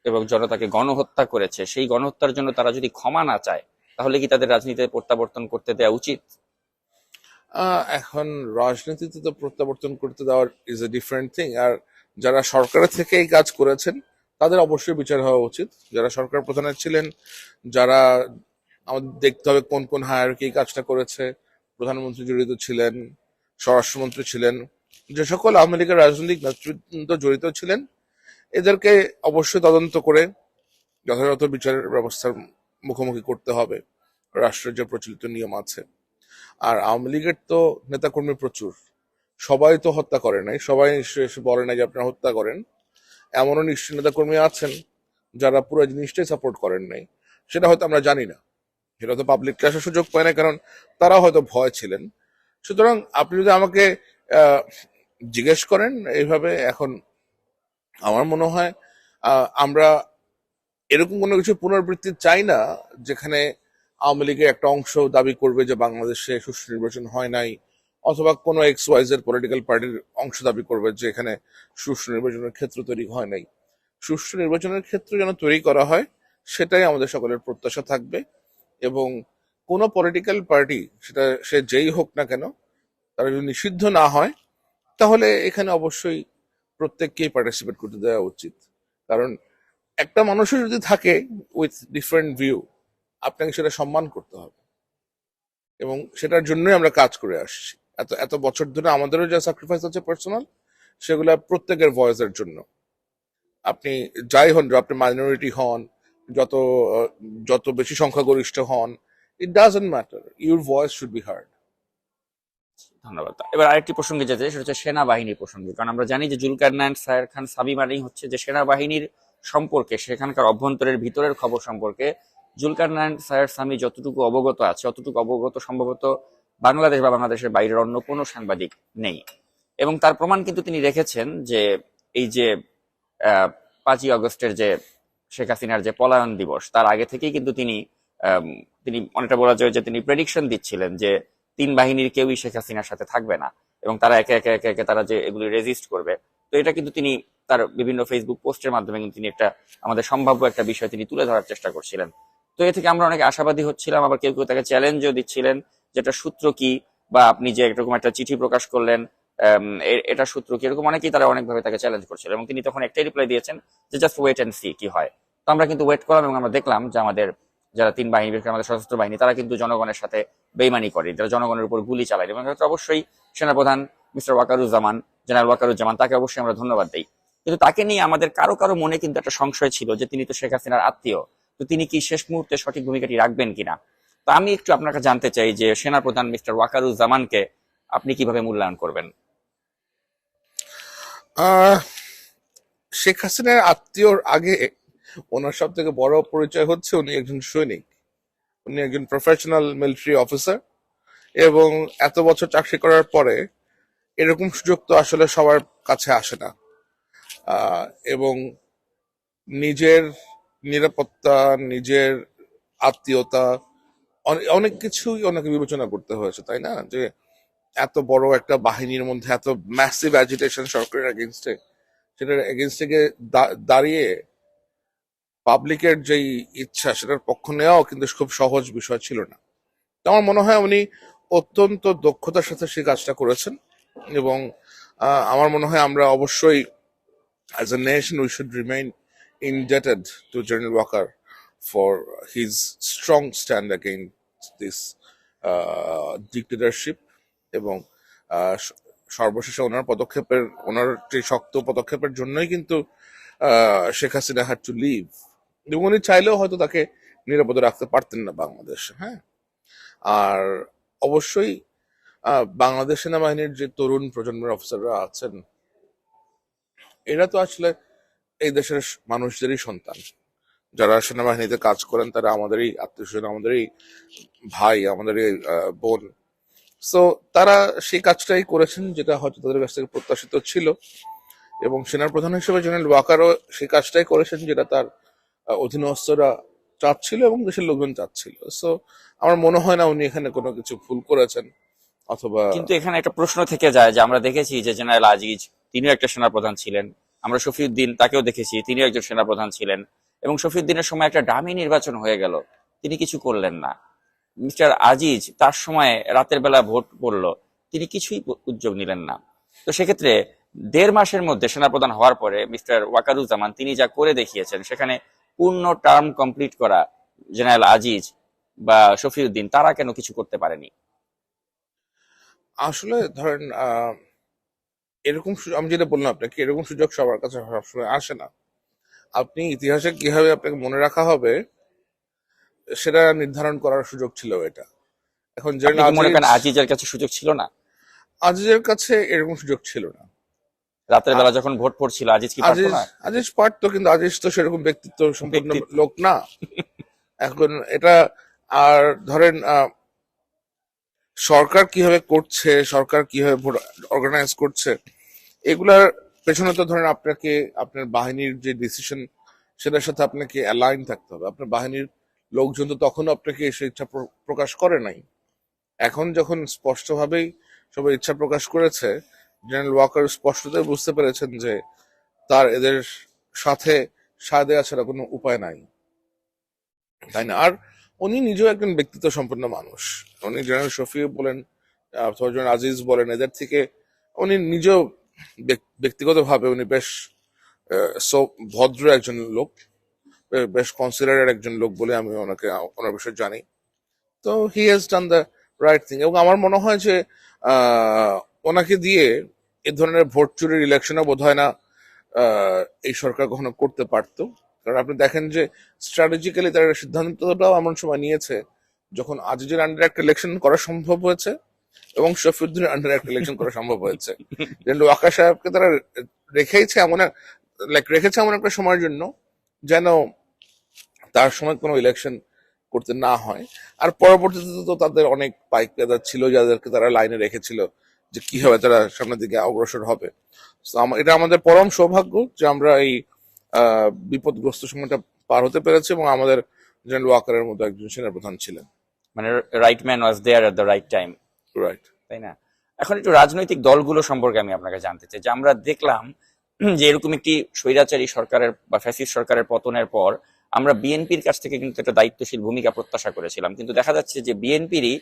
এবং জনতাকে গণহত্যা করেছে, সেই গণহত্যার জন্য তারা যদি ক্ষমা না চায়, তাহলে কি তাদের রাজনীতিতে প্রত্যাবর্তন করতে দেওয়া উচিত? এখন রাজনীতিতে তো প্রত্যাবর্তন করতে দেওয়ার ইজ এ ডিফারেন্ট থিং। আর যারা সরকারের থেকে এই কাজ করেছেন তাদের অবশ্যই বিচার হওয়া উচিত। যারা সরকার প্রধানের ছিলেন, যারা, আমাদের দেখতে হবে কোন কোন হায়ারকি এই কাজটা করেছে। প্রধানমন্ত্রী জড়িত ছিলেন, স্বরাষ্ট্রমন্ত্রী ছিলেন, যে সকল আওয়ামী লীগের রাজনৈতিক নেতৃত্ব জড়িত ছিলেন, এদেরকে অবশ্যই তদন্ত করে যথাযথ বিচারের ব্যবস্থার মুখোমুখি করতে হবে। রাষ্ট্রের যে প্রচলিত নিয়ম আছে। আর আওয়ামী লীগের তো নেতাকর্মী প্রচুর, সবাই তো হত্যা করে নাই, সবাই নিশ্চয়ই এসে বলে নাই যে আপনারা হত্যা করেন। এমনও নিশ্চয়ই নেতাকর্মী আছেন যারা পুরো জিনিসটাই সাপোর্ট করেন নাই, সেটা হয়তো আমরা জানি না, সেটা তো পাবলিক আসার সুযোগ পায় না, কারণ তারাও হয়তো ভয় ছিলেন। সুতরাং আপনি যদি আমাকে আহ, জিজ্ঞেস করেন এইভাবে, এখন আমার মনে হয় আমরা এরকম কোনো কিছু পুনরাবৃত্তি চাই না যেখানে আওয়ামী লীগের একটা অংশ দাবি করবে যে বাংলাদেশে সুষ্ঠু নির্বাচন হয় নাই, অথবা কোনো এক্স ওয়াইজ এর পলিটিক্যাল পার্টির অংশ দাবি করবে যে এখানে সুষ্ঠু নির্বাচনের ক্ষেত্র তৈরি হয় নাই। সুষ্ঠু নির্বাচনের ক্ষেত্র যেন তৈরি করা হয়, সেটাই আমাদের সকলের প্রত্যাশা থাকবে। এবং কোনো পলিটিক্যাল পার্টি, সেটা সে যেই হোক না কেন, তারা যদি নিষিদ্ধ না হয়, তাহলে এখানে অবশ্যই প্রত্যেককেই পার্টিসিপেট করতে দেওয়া উচিত। কারণ একটা মানুষের যদি থাকে উইথ ডিফারেন্ট ভিউ, আপনাকে সেটা সম্মান করতে হবে। এবং সেটার জন্যই আমরা কাজ করে আসছি এত এত বছর ধরে। আমাদেরও যা স্যাক্রিফাইস আছে পার্সোনাল, সেগুলা প্রত্যেকের ভয়েসের জন্য। আপনি যাই হন, আপনি মাইনরিটি হন, যত যত বেশি সংখ্যাগরিষ্ঠ হন, it doesn't matter, your voice should be hard. ধন্যবাদ। এবার আরেকটি প্রসঙ্গে যেতে, সেটা হচ্ছে সেনাবাহিনী প্রসঙ্গে। কারণ আমরা জানি যে জুলকারনাইন সায়ের খান সাবি মানেই হচ্ছে যে সেনাবাহিনীর সম্পর্কে, সেখানকার অভ্যন্তরের ভিতরের খবর সম্পর্কে জুলকারনাইন সায়ের সামি যতটুকু অবগত আছে, অতটুকু অবগত সম্ভবত বাংলাদেশ বা বাংলাদেশের বাইরের অন্য কোনো সাংবাদিক নেই। এবং তার প্রমাণ কিন্তু তিনি রেখেছেন যে এই যে 5ই আগস্টের যে শেখ হাসিনার যে পলায়ন দিবস, তার আগে থেকেই কিন্তু আম, তিনি অনেকটা বলা যায় যে তিনি প্রেডিকশন দিচ্ছিলেন যে তিন বাহিনীর কেউই শেখ হাসিনার সাথে থাকবে না, এবং তারা একে একে একে একে তারা যে এগুলি রেজিস্ট করবে। তো এটা কিন্তু তিনি তার বিভিন্ন ফেসবুক পোস্টের মাধ্যমে কিন্তু তিনি একটা আমাদের সম্ভাব্য একটা বিষয় তিনি তুলে ধরার চেষ্টা করছিলেন। তো এ থেকে আমরা অনেক আশাবাদী হচ্ছিলাম, আবার কেউ কেউ তাকে চ্যালেঞ্জও দিচ্ছিলেন, যেটা সূত্র কি, বা আপনি যে এরকম একটা চিঠি প্রকাশ করলেন, এটা সূত্র কি, এরকম অনেকেই তারা অনেকভাবে তাকে চ্যালেঞ্জ করছিলেন, এবং তিনি তখন একটাই রিপ্লাই দিয়েছেন যে জাস্ট ওয়েট অ্যান্ড সি কি হয়। তো আমরা কিন্তু ওয়েট করলাম, এবং আমরা দেখলাম যে আমাদের যারা তিন বাহিনী, বিশেষ করে আমাদের সশস্ত্র বাহিনী, তারা কিন্তু জনগণের সাথে বেইমানি করে, তারা জনগণের উপর গুলি চালায়। এবং এটা অবশ্যই সেনাপ্রধান মিস্টার ওয়াকারুজ্জামান, জেনারেল ওয়াকারুজ্জামান, তাকে অবশ্যই আমরা ধন্যবাদ দিই। কিন্তু তাকে নিয়ে আমাদের কারো কারো মনে কিন্তু একটা সংশয় ছিল যে তিনি তো শেখ হাসিনার আত্মীয়, তো তিনি কি শেষ মুহূর্তে সঠিক ভূমিকাটি রাখবেন কিনা। তো আমি একটু আপনাকে জানতে চাই যে সেনাপ্রধান মিস্টার ওয়াকারুজ্জামানকে আপনি কিভাবে মূল্যায়ন করবেন? আহ শেখ হাসিনার আত্মীয়র আগে ওনার সব থেকে বড় পরিচয় হচ্ছে উনি একজন সৈনিক, উনি একজন প্রফেশনাল মিলিটারি অফিসার। এবং এত বছর চাকরি করার পরে এরকম সুযোগ তো আসলে সবার কাছে আসে না। আহ, এবং নিজের নিরাপত্তা, নিজের আত্মীয়তা, অনেক কিছুই ওনাকে বিবেচনা করতে হয়েছে, তাই না? যে এত বড় একটা বাহিনীর মধ্যে এত ম্যাসিভ অ্যাজিটেশন সরকারের এগেনস্টে, সেটার এগেনস্টে গিয়ে দাঁড়িয়ে পাবলিকের যেই ইচ্ছা সেটার পক্ষ নেওয়াও কিন্তু খুব সহজ বিষয় ছিল না। তো আমার মনে হয় উনি অত্যন্ত দক্ষতার সাথে সেই কাজটা করেছেন। এবং আমার মনে হয় আমরা অবশ্যই as a nation we should remain indebted to General Walker for his strong stand against this dictatorship। এবং সর্বশেষে ওনার পদক্ষেপের, ওনার যে শক্ত পদক্ষেপের জন্যই কিন্তু Sheikh Hasina had to leave. এবং উনি চাইলেও হয়তো তাকে নিরাপদে রাখতে পারতেন না বাংলাদেশে। হ্যাঁ। আর অবশ্যই বাংলাদেশ সেনাবাহিনীর যে তরুণ প্রজন্মের অফিসাররা আছেন, এরা তো আসলে এই দেশের মানুষদেরই সন্তান। যারা সেনাবাহিনীতে কাজ করেন তারা আমাদেরই আত্মীয় স্বজন, আমাদেরই ভাই, আমাদেরই বোন। সো তারা সেই কাজটাই করেছেন যেটা হয়তো তাদের কাছ থেকে প্রত্যাশিত ছিল। এবং সেনাপ্রধান হিসেবে জেনারেল ওয়াকারও সেই কাজটাই করেছেন যেটা তার অধীনস্থরা চাচ্ছিল এবং দেশের লোকজন চাচ্ছিল। সো আমার মনে হয় না উনি এখানে কোনো কিছু ভুল করেছেন। অথবা কিন্তু এখানে একটা প্রশ্ন থেকে যায় যে আমরা দেখেছি যে জেনারেল আজিজ তিনিও একটা সেনাপ্রধান ছিলেন, আমরা শফিউদ্দিন তাকেও দেখেছি তিনিও একজন সেনাপ্রধান ছিলেন, এবং শফিউদ্দিনের সময় একটা ডামি নির্বাচন হয়ে গেল, তিনি কিছু করলেন না। মিস্টার আজিজ তার সময় রাতের বেলা ভোট পড়লো, তিনি কিছুই উদ্যোগ নিলেন না। তো সেক্ষেত্রে 1.5 মাসের মধ্যে সেনাপ্রধান হওয়ার পরে মিস্টার ওয়াকারুজ্জামান তিনি যা করে দেখিয়েছেন, সেখানে পূর্ণ টার্ম কমপ্লিট করা জেনারেল আজিজ বা শফিউদ্দিন তারা কেন কিছু করতে পারেনি? আসলে ধরেন এরকম আমি যেটা বললাম আপনাকে, এরকম সুযোগ সবার কাছে সবসময় আসে না। আপনি ইতিহাসে কিভাবে আপনাকে মনে রাখা হবে সেটা নির্ধারণ করার সুযোগ ছিল এটা। এখন আপনি জেনারেল কি মনে আজিজ, করেন আজিজের কাছে সুযোগ ছিল না? আজিজের কাছে এরকম সুযোগ ছিল না। রাতের আ- বেলা যখন ভোট পড়ছিল আজিজ কি পারতো আজিজ না? আজিজ পারতো, কিন্তু আজিজ তো সেরকম ব্যক্তিত্ব সম্পন্ন ব্যক্তিত্ব। লোক না। এখন এটা, আর ধরেন সরকার কিভাবে করছে, সরকার কিভাবে ভোট অর্গানাইজ করছে, এগুলার পেছনে তো ধরেন আপনাকে আপনার বাহিনীর যে ডিসিশন সেটার সাথে আপনাকে অ্যালাইন থাকতে হবে। আপনার বাহিনীর লোকজন তো তখন আপনাকে এসে ইচ্ছা প্রকাশ করে নাই। এখন যখন স্পষ্টভাবেই সবাই ইচ্ছা প্রকাশ করেছে, জেনারেল ওয়াকার স্পষ্টতই বুঝতে পেরেছেন যে তার এদের সাথে সায় দেওয়া ছাড়া কোনো উপায় নাই, তাই না? আর উনি নিজেও একজন ব্যক্তিত্ব সম্পন্ন মানুষ। উনি জেনারেল শফি বলেন অথবা জেনারেল আজিজ বলেন, এদের থেকে উনি নিজেও ব্যক্তিগতভাবে উনি বেশ ভদ্র একজন লোক, বেশ কনসিডারেট একজন লোক বলে আমি ওনাকে, ওনার বিষয়ে জানি। তো he has done the right thing. এবং আমার মনে হয় যে ওনাকে দিয়ে এ ধরনের ভোট চুরির ইলেকশনও বোধ হয় না এই সরকার কখনো করতে পারতো। কারণ আপনি দেখেন যে স্ট্র্যাটেজিক্যালি তারা একটা সিদ্ধান্তটাও এমন সময় নিয়েছে যখন আজিজের আন্ডারে একটা ইলেকশন করা সম্ভব হয়েছে এবং শফিউদ্দিনের আন্ডারে একটা ইলেকশন করা সম্ভব হয়েছে। কিন্তু ওয়াকা সাহেবকে তারা রেখেছে এমন রেখেছে এমন একটা সময়ের জন্য যেন তার সময় কোনো ইলেকশন করতে না হয়। আর পরবর্তীতে তো তাদের অনেক পাইক পেদার ছিল যাদেরকে তারা লাইনে রেখেছিল যে কিভাবে তারা সামনের দিকে অগ্রসর হবে। So, এটা আমাদের পরম সৌভাগ্য যে আমরা এই বিপদগ্রস্ত সময়টা পার হতে পেরেছি এবং আমাদের জেনারেল ওয়াকারের মতো একজন সেনাপ্রধান ছিলেন। মানে right man was there at the right time, right. তাই না? এখন একটু রাজনৈতিক দলগুলো সম্পর্কে আমি আপনাকে জানতে চাই, যে আমরা দেখলাম যে এরকম একটি স্বৈরাচারী সরকারের বা ফ্যাসিস্ট সরকারের পতনের পর আমরা বিএনপির কাছ থেকে কিন্তু একটা দায়িত্বশীল ভূমিকা প্রত্যাশা করেছিলাম, কিন্তু দেখা যাচ্ছে যে বিএনপিরই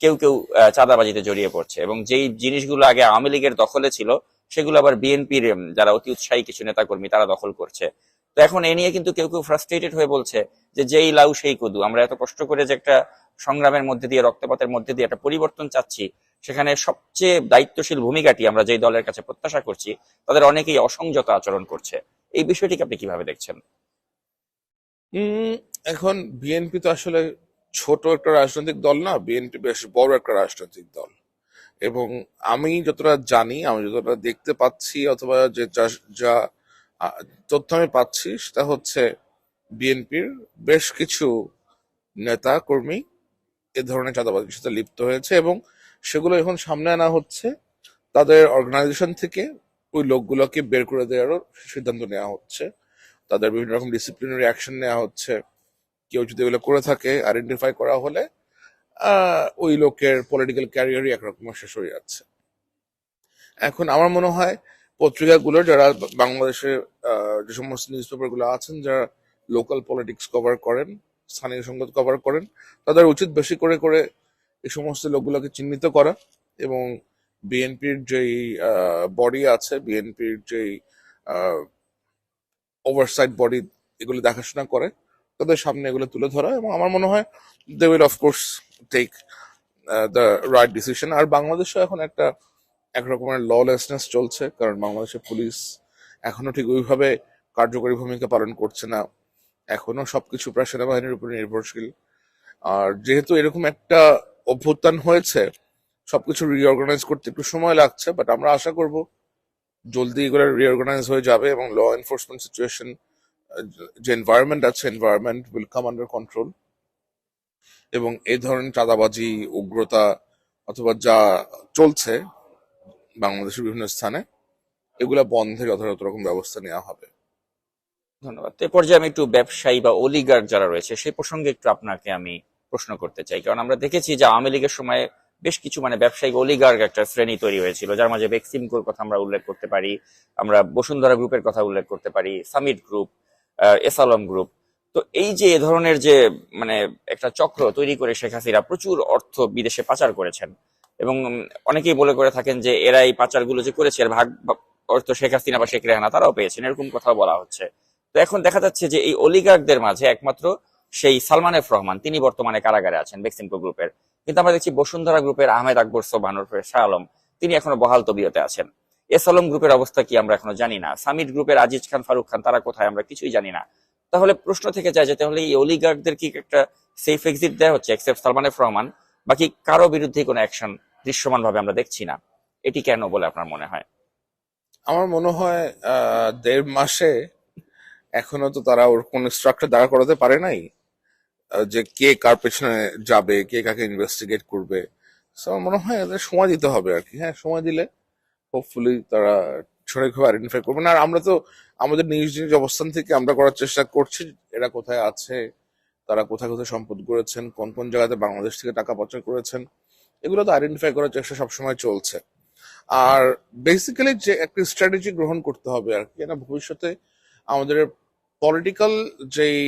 কেউ কেউ চাঁদাবাজিতে জড়িয়ে পড়ছে, এবং যেই জিনিসগুলো আগে আওয়ামী লীগের দখলে ছিল সেগুলো আবার বিএনপির যারা অতি উৎসাহী কিছু নেতাকর্মী তারা দখল করছে। তো এখন এ নিয়ে কিন্তু কেউ কেউ ফ্রাস্ট্রেটেড হয়ে বলছে যে যেই লাউ সেই কদু, আমরা এত কষ্ট করে যে একটা সংগ্রামের মধ্যে দিয়ে রক্তপাতের মধ্যে দিয়ে একটা পরিবর্তন চাচ্ছি, সেখানে সবচেয়ে দায়িত্বশীল ভূমিকাটি আমরা যেই দলের কাছে প্রত্যাশা করছি তাদের অনেকেই অসংযত আচরণ করছে। এই বিষয়টিকে আপনি কিভাবে দেখছেন? উম এখন বিএনপি তো আসলে ছোট একটা রাজনৈতিক দল না, বিএনপি বেশ বড় একটা রাজনৈতিক দল। এবং আমি যতটা জানি, আমি যতটা দেখতে পাচ্ছি অথবা যে যা যা আহ, তথ্য আমি পাচ্ছি সেটা হচ্ছে বিএনপির বেশ কিছু নেতা কর্মী এ ধরনের চাঁদাবাজির সাথে লিপ্ত হয়েছে এবং সেগুলো এখন সামনে আনা হচ্ছে। তাদের অর্গানাইজেশন থেকে ওই লোকগুলোকে বের করে দেওয়ারও সিদ্ধান্ত নেওয়া হচ্ছে। তাদের বিভিন্ন রকম ডিসিপ্লিনারি অ্যাকশন নেওয়া হচ্ছে। কেউ যদি এগুলো করে থাকে আইডেন্টিফাই করা হলে ওই লোকের পলিটিক্যাল ক্যারিয়ারই একরকম শেষ হয়ে যাচ্ছে। এখন আমার মনে হয় পত্রিকাগুলো যারা বাংলাদেশে যে সমস্ত নিউজ পেপার গুলো আছেন, যারা লোকাল পলিটিক্স কভার করেন, স্থানীয় সংবাদ কভার করেন, তাদের উচিত বেশি করে করে এই সমস্ত লোকগুলোকে চিহ্নিত করা এবং বিএনপির যেই বডি আছে, বিএনপির যেই ওভারসাইট বডি এগুলো দেখাশোনা করে, তাদের সামনে এগুলো তুলে ধরা। এবং আমার মনে হয় they will of course take the right decision. আর বাংলাদেশে এখন একটা একরকমের ললেসনেস চলছে, কারণ বাংলাদেশের পুলিশ এখনো ঠিক ওইভাবে কার্যকরী ভূমিকা পালন করছে না। এখনো সবকিছু প্রায় সেনাবাহিনীর উপর নির্ভরশীল। আর যেহেতু এরকম একটা অভ্যুত্থান হয়েছে, সবকিছু রিঅর্গানাইজ করতে একটু সময় লাগছে, বাট আমরা আশা করব জলদি এগুলো রিঅর্গানাইজ হয়ে যাবে এবং ল এনফোর্সমেন্ট সিচুয়েশন, যে এনভায়রনমেন্ট আছে, environment will come under control এবং এই ধরনের চাঁদাবাজি, উগ্রতা অথবা যা চলছে বাংলাদেশের বিভিন্ন স্থানে, এগুলা বন্ধে যথাযথ রকম ব্যবস্থা নেওয়া হবে। ধন্যবাদ। এ পর্যায়ে আমি একটু ব্যবসায়ী বা অলিগার্ক যারা রয়েছে সেই প্রসঙ্গে একটু আপনাকে আমি প্রশ্ন করতে চাই, কারণ আমরা দেখেছি যে আওয়ামী লীগের সময় বেশ কিছু মানে ব্যবসায়িক অলিগার্গ একটা শ্রেণী তৈরি হয়েছিল, যার মাঝে বেক্সিমকোর কথা আমরা উল্লেখ করতে পারি, আমরা বসুন্ধরা গ্রুপের কথা উল্লেখ করতে পারি, সামিট গ্রুপ, এসালম গ্রুপ। তো এই যে এ ধরনের যে মানে একটা চক্র তৈরি করে শেখ হাসিনা প্রচুর অর্থ বিদেশে পাচার করেছেন, এবং অনেকেই বলে করে থাকেন যে এরা এই পাচারগুলো যে করেছে এর অর্থ শেখ হাসিনা বা শেখ রেহানা তারাও পেয়েছেন, এরকম কথাও বলা হচ্ছে। তো এখন দেখা যাচ্ছে যে এই অলিগার্কদের মাঝে একমাত্র সেই সালমান এফ রহমান তিনি বর্তমানে কারাগারে আছেন বেক্সিমকো গ্রুপের, কিন্তু আমরা দেখছি বসুন্ধরা গ্রুপের আহমেদ আকবর সোবহান ওরফে শাহ আলম তিনি এখনো বহাল তবিয়তে আছেন। এস আলম গ্রুপের অবস্থা কি আমরা এখনো জানি না। সামিট গ্রুপের আজিজ খান, ফারুক খান তারা কোথায় আমরা কিছুই জানি না। তাহলে প্রশ্ন থেকে যায় যে তাহলে এই অলিগার্কদের কি একটা সেফ এক্সিট দেওয়া হচ্ছে এক্সেপ্ট সালমান এফ রহমান, বাকি কারো বিরুদ্ধে কোনো অ্যাকশন দৃশ্যমান ভাবে আমরা দেখছি না? এটি কেন বলে আপনার মনে হয়? আমার মনে হয় 1.5 মাসে এখনো তো তারা ওর কোন স্ট্রাকচার দাঁড়া করাতে পারে নাই, যে কে কার পেছনে যাবে, কে কাকে ইনভেস্টিগেট করবে। So, আমার মনে হয় এদের সময় দিতে হবে আর কি। হ্যাঁ, সময় দিলে হোপফুলি তারা সঠিকভাবে আইডেন্টিফাই করবে না। আর আমরা তো আমাদের নিজ নিজ অবস্থান থেকে আমরা করার চেষ্টা করছি এরা কোথায় আছে, তারা কোথায় কোথায় সম্পদ করেছেন, কোন কোন জায়গাতে বাংলাদেশ থেকে টাকা পাচার করেছেন, এগুলো তো আইডেন্টিফাই করার চেষ্টা সবসময় চলছে। আর বেসিক্যালি যে একটা স্ট্র্যাটেজি গ্রহণ করতে হবে আর কি, না ভবিষ্যতে আমাদের পলিটিক্যাল যেই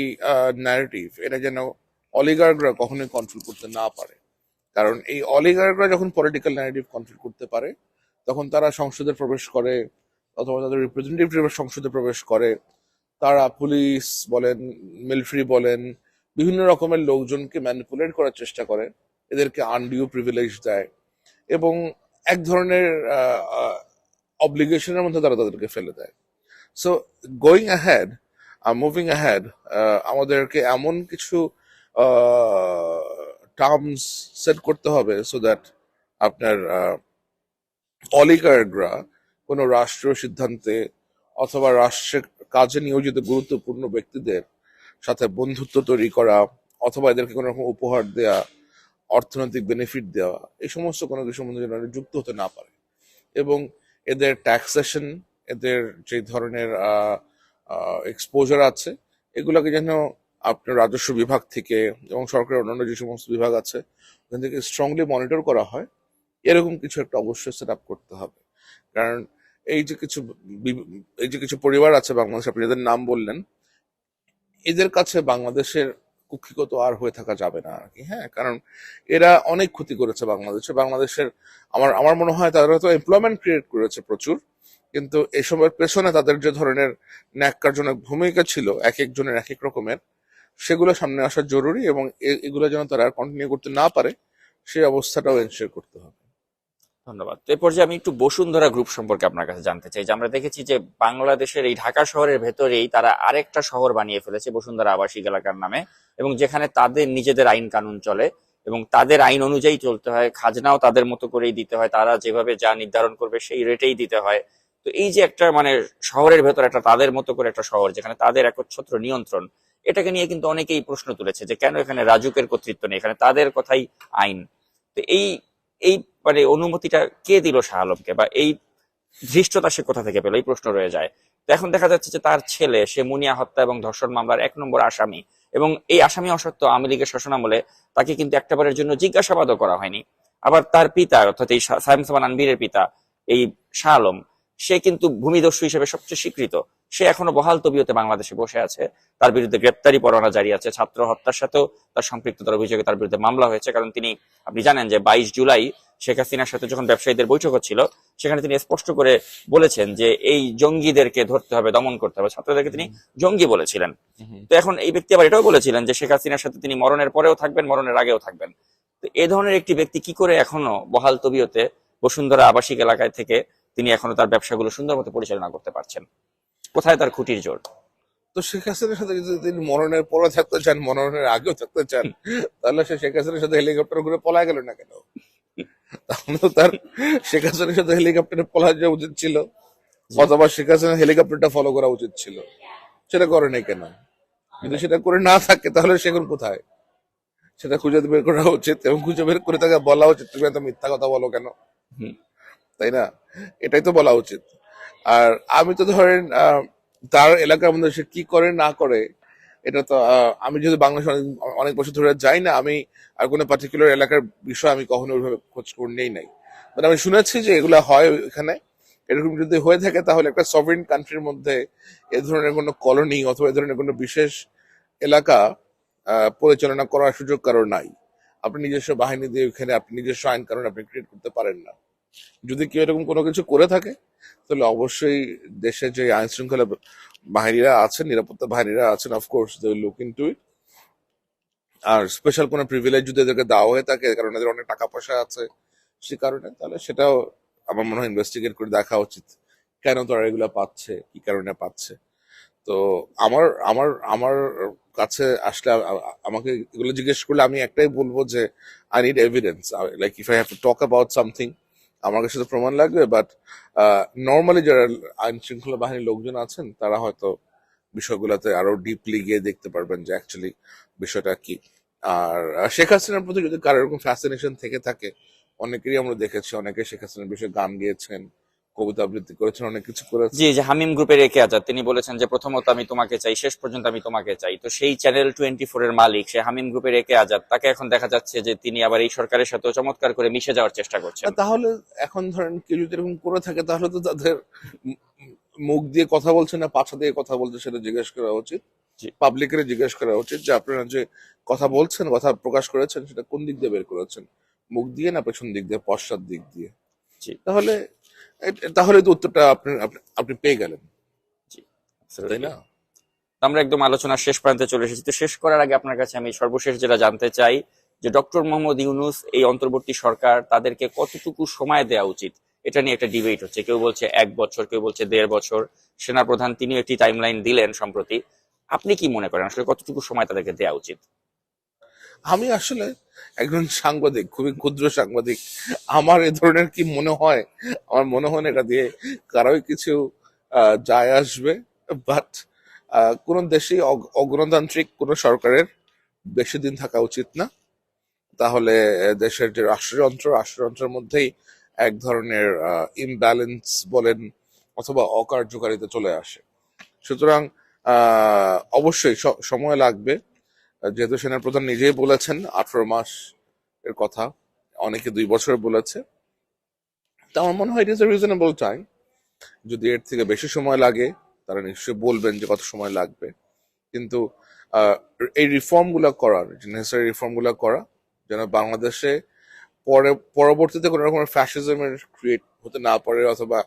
ন্যারেটিভ এটা যেন অলিগার্করা কখনোই কন্ট্রোল করতে না পারে। কারণ এই অলিগার্করা যখন পলিটিক্যাল ন্যারেটিভ কন্ট্রোল করতে পারে তখন তারা সংসদে প্রবেশ করে, অথবা তাদের রিপ্রেজেন্টেটিভ সংসদে প্রবেশ করে, তারা পুলিশ বলেন, মিলিটারি বলেন, বিভিন্ন রকমের লোকজনকে ম্যানিপুলেট করার চেষ্টা করে, এদেরকে আনডিউ প্রিভিলেজ দেয় এবং এক ধরনের অব্লিগেশনের মধ্যে তারা তাদেরকে ফেলে দেয়। So going ahead, moving ahead, আমাদেরকে এমন কিছু টার্মস সেট করতে হবে সো দ্যাট আপনার অলিগার্করা কোনো রাষ্ট্রীয় সিদ্ধান্তে অথবা রাষ্ট্রের কাজে নিয়োজিত গুরুত্বপূর্ণ ব্যক্তিদের সাথে বন্ধুত্ব তৈরি করা, অথবা এদেরকে কোনো রকম উপহার দেয়া, অর্থনৈতিক বেনিফিট দেওয়া, এই সমস্ত কোনো কিছুর মধ্যে যেন এরা যুক্ত হতে না পারে। এবং এদের ট্যাক্সেশন, এদের যে ধরনের এক্সপোজার আছে, এগুলোকে যেন আপনার রাজস্ব বিভাগ থেকে এবং সরকারের অন্যান্য যে সমস্ত বিভাগ আছে ওখান থেকে স্ট্রংলি মনিটর করা হয়, এরকম কিছু একটা অবশ্যই সেট আপ করতে হবে। কারণ এই যে কিছু এই যে কিছু পরিবার আছে বাংলাদেশে, আপনি যাদের নাম বললেন, এদের কাছে বাংলাদেশের কুক্ষিগত আর হয়ে থাকা যাবে না আর কি। হ্যাঁ, কারণ এরা অনেক ক্ষতি করেছে বাংলাদেশের। আমার আমার মনে হয় তারা তো এমপ্লয়মেন্ট ক্রিয়েট করেছে প্রচুর, কিন্তু এসবের পেছনে তাদের যে ধরনের ন্যাক্কারজনক ভূমিকা ছিল এক একজনের এক এক রকমের, সেগুলো সামনে আসা জরুরি এবং এগুলো যেন তারা আর কন্টিনিউ করতে না পারে সেই অবস্থাটাও এনশিওর করতে হবে। ধন্যবাদ। তো এই পর্যায়ে আমি একটু বসুন্ধরা গ্রুপ সম্পর্কে আপনার কাছে জানতে চাই, যে আমরা দেখেছি যে বাংলাদেশের এই ঢাকা শহরের ভেতরেই তারা আরেকটা শহর বানিয়ে ফেলেছে বসুন্ধরা আবাসিক এলাকার নামে, এবং যেখানে তাদের নিজেদের আইন কানুন চলে এবং তাদের আইন অনুযায়ী চলতে হয়, খাজনাও তাদের মতো করেই দিতে হয়, তারা যেভাবে যা নির্ধারণ করবে সেই রেটেই দিতে হয়। তো এই যে একটা মানে শহরের ভেতর একটা তাদের মতো করে একটা শহর যেখানে তাদের একচ্ছত্র নিয়ন্ত্রণ, এটাকে নিয়ে কিন্তু অনেকেই প্রশ্ন তুলেছে যে কেন এখানে রাজুকের কর্তৃত্ব নেই, এখানে তাদের কথাই আইন। তো এই এই মানে অনুমতিটা কে দিল শাহ আলমকে, বা এই ধৃষ্টতা সে কোথা থেকে পেল, এই প্রশ্ন রয়ে যায়। তো এখন দেখা যাচ্ছে যে তার ছেলে সে মুনিয়া হত্যা এবং ধর্ষণ মামলার 1 নম্বর আসামি, এবং এই আসামি অসত্ত্বেও আওয়ামী লীগের শাসনামলে তাকে কিন্তু একটাবারের জন্য জিজ্ঞাসাবাদও করা হয়নি। আবার তার পিতা অর্থাৎ এই সাইম সামান আনবীরের পিতা এই শাহ আলম, সে কিন্তু ভূমিদস্যু হিসেবে সবচেয়ে স্বীকৃত, সে এখনো বহাল তবিয়তে বাংলাদেশে বসে আছে। তার বিরুদ্ধে গ্রেপ্তারি পরোয়ানা জারি আছে, ছাত্র হত্যার সাথেও তার সম্পৃক্ততার অভিযোগে তার বিরুদ্ধে মামলা হয়েছে। কারণ তিনি, আপনি জানেন যে 22 জুলাই শেখ হাসিনার সাথে যখন ব্যবসায়ীদের বৈঠক হচ্ছিল, সেখানে তিনি স্পষ্ট করে বলেছেন যে এই জঙ্গিদেরকে ধরতে হবে, দমন করতে হবে, ছাত্রদেরকে তিনি জঙ্গি বলেছিলেন। তো এখন এই ব্যক্তি আবার এটাও বলেছিলেন যে শেখ হাসিনার সাথে তিনি মরণের পরেও থাকবেন, মরণের আগেও থাকবেন। তো এ ধরনের একটি ব্যক্তি কি করে এখনো বহাল তবিয়তে বসুন্ধরা আবাসিক এলাকায় থেকে তিনি এখনো তার ব্যবসাগুলো সুন্দর মতো পরিচালনা করতে পারছেন? কোথায় তার খুঁটির জোর? তো শেখ হাসিনার সাথে যদি তিনি মরণের পরে থাকতে চান, মরণের আগেও থাকতে চান, তাহলে সে শেখ হাসিনার সাথে হেলিকপ্টার ঘুরে পলায় গেল না কেন? তাহলে তো তার শেখ হাসিনার সাথে হেলিকপ্টারে পলায় যাওয়া উচিত ছিল, অথবা শেখ হাসিনার হেলিকপ্টারটা ফলো করা উচিত ছিল। সেটা করে নাই কেন? যদি সেটা করে না থাকে তাহলে সে এখন কোথায়, সেটা খুঁজে বের করা উচিত এবং খুঁজে বের করে তাকে বলা উচিত তুমি এত মিথ্যা কথা বলো কেন, তাই না? এটাই তো বলা উচিত। আর আমি তো ধরেন তার এলাকার মধ্যে সে কি করে না করে এটা তো আমি যেহেতু বাংলাদেশ অনেক অনেক বছর ধরে যাই না, আমি আর কোনো পার্টিকুলার এলাকার বিষয় আমি কখনো ওইভাবে খোঁজ করে নেই নাই। বাট আমি শুনেছি যে এগুলা হয় এখানে। এরকম যদি হয়ে থাকে তাহলে একটা সভরেন কান্ট্রির মধ্যে এ ধরনের কোনো কলোনি অথবা এ ধরনের কোনো বিশেষ এলাকা পরিচালনা করার সুযোগ কারোর নাই। আপনি নিজস্ব বাহিনী দিয়ে ওখানে আপনি নিজস্ব আইন কানুন আপনি ক্রিয়েট করতে পারেন না। যদি কেউ এরকম কোনো কিছু করে থাকে তাহলে অবশ্যই দেশে যে আইন শৃঙ্খলা বাহিনীরা আছেন, নিরাপত্তা বাহিনীরা আছেন, of course they will look into it. আর স্পেশাল কোনো প্রিভিলেজ যদি এদেরকে দেওয়া হয়ে থাকে কারণ এদের অনেক টাকা পয়সা আছে সে কারণে, তাহলে সেটাও আমার মনে হয় ইনভেস্টিগেট করে দেখা উচিত কেন তারা এগুলো পাচ্ছে, কি কারণে পাচ্ছে। তো আমার আমার আমার কাছে আসলে আমাকে এগুলো জিজ্ঞেস করলে আমি একটাই বলবো যে I need evidence. Like if I have to talk about something, আমার কাছে তো প্রমাণ লাগবে। বাট নর্মালি যারা আইন শৃঙ্খলা বাহিনীর লোকজন আছেন তারা হয়তো বিষয়গুলোতে আরো ডিপলি গিয়ে দেখতে পারবেন যে অ্যাকচুয়ালি বিষয়টা কি। আর শেখ হাসিনার প্রতি যদি কারো এরকম ফ্যাসিনেশন থেকে থাকে, অনেকেরই আমরা দেখেছি, অনেকে শেখ হাসিনার বিষয়ে গান গেয়েছেন, কবিতা আবৃত্তি করেছেন, অনেক কিছু করেছেন। জি, যে হামিম গ্রুপের একে আজাদ তিনি বলেছেন যে প্রথমত আমি তোমাকে চাই, শেষ পর্যন্ত আমি তোমাকে চাই। তো সেই চ্যানেল 24 এর মালিক সে হামিম গ্রুপের একে আজাদ, তাকে এখন দেখা যাচ্ছে যে তিনি আবার এই সরকারের সাথে চমৎকার করে মিশে যাওয়ার চেষ্টা করছেন। তাহলে এখন ধরেন কেউ যদি এরকম করে থাকে তাহলে তো তাদের মুখ দিয়ে কথা বলছে না পাছা দিয়ে কথা বলছে সেটা জিজ্ঞেস করা উচিত। জি। পাবলিকের জিজ্ঞেস করা উচিত যে আপনারা যে কথা বলছেন, কথা প্রকাশ করেছেন, সেটা কোন দিক দিয়ে বের করেছেন, মুখ দিয়ে না পেছন দিক দিয়ে, পশ্চাৎ দিক দিয়ে। জি, তাহলে তাহলে তো উত্তরটা আপনি আপনি আপনি পেয়ে গেলেন, জি, তাই না? আমরা একদম আলোচনার শেষ প্রান্তে চলে এসেছি। তো শেষ করার আগে আপনার কাছে আমি সর্বশেষ যেটা জানতে চাই যে ডক্টর মোহাম্মদ ইউনূস এই অন্তর্বর্তী সরকার তাদেরকে কতটুকু সময় দেওয়া উচিত, এটা নিয়ে একটা ডিবেট হচ্ছে। কেউ বলছে 1 বছর, কেউ বলছে 1.5 বছর। সেনাপ্রধান তিনিও একটি টাইমলাইন দিলেন সম্প্রতি। আপনি কি মনে করেন আসলে কতটুকু সময় তাদেরকে দেওয়া উচিত? আমি আসলে একজন সাংবাদিক, খুবই ক্ষুদ্র সাংবাদিক। আমার এ ধরনের কি মনে হয়, আমার মনে হয় না এটা দিয়ে কারোই কিছু যায় আসবে। বাট কোন দেশেই অগণতান্ত্রিক কোন সরকারের বেশি দিন থাকা উচিত না। তাহলে দেশের যে রাষ্ট্রযন্ত্রের মধ্যেই এক ধরনের ইমব্যালেন্স বলেন অথবা অকার্যকারিতা চলে আসে। সুতরাং অবশ্যই সময় লাগবে। যেহেতু সেনাপ্রধান নিজেই বলেছেন 18 মাস এর কথা, অনেকে 2 বছর বলেছে। তা আমার মনে হয় it is a reasonable time. যদি এর থেকে বেশি সময় লাগে তারা নিশ্চয়ই বলবেন যে কত সময় লাগবে। কিন্তু আহ, এই রিফর্ম গুলা করার, নেসেসারি রিফর্ম গুলা করা যেন বাংলাদেশে পরবর্তীতে কোনো রকমের ফ্যাসিজমের ক্রিয়েট হতে না পারে, অথবা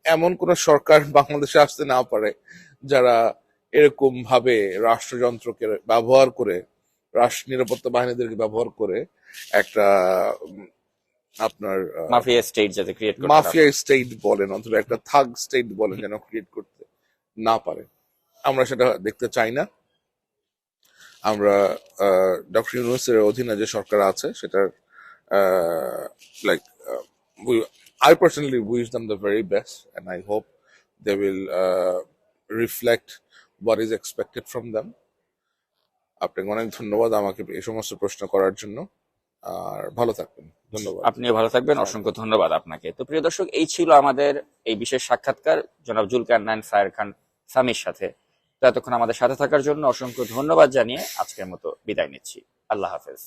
এমন কোন সরকার বাংলাদেশে আসতে না পারে যারা এরকম ভাবে রাষ্ট্রযন্ত্রকে ব্যবহার করে, রাষ্ট্র নিরাপত্তা বাহিনীদেরকে ব্যবহার করে একটা আপনার মাফিয়া স্টেট যাতে ক্রিয়েট করতে না মাফিয়া স্টেট বলেন অথবা একটা থাগ স্টেট বলেন যেন ক্রিয়েট করতে না পারে। আমরা সেটা দেখতে চাই না। আমরা ডক্টর ইউনূসের অধীনে যে সরকার আছে সেটার like I personally wish them the very best and I hope they will reflect what is expected from them. আপনাকে অনেক ধন্যবাদ আমাকে এই সমস্ত প্রশ্ন করার জন্য। আর ভালো থাকবেন। ধন্যবাদ। আপনিও ভালো থাকবেন, অসংখ্য ধন্যবাদ আপনাকে। তো প্রিয় দর্শক, এই ছিল আমাদের এই বিশেষ সাক্ষাৎকার জনাব জুলকারনাইন সায়ের খান সামির সাথে। তো এতক্ষণ আমাদের সাথে থাকার জন্য অসংখ্য ধন্যবাদ জানিয়ে আজকের মতো বিদায় নিচ্ছি। আল্লাহ হাফেজ।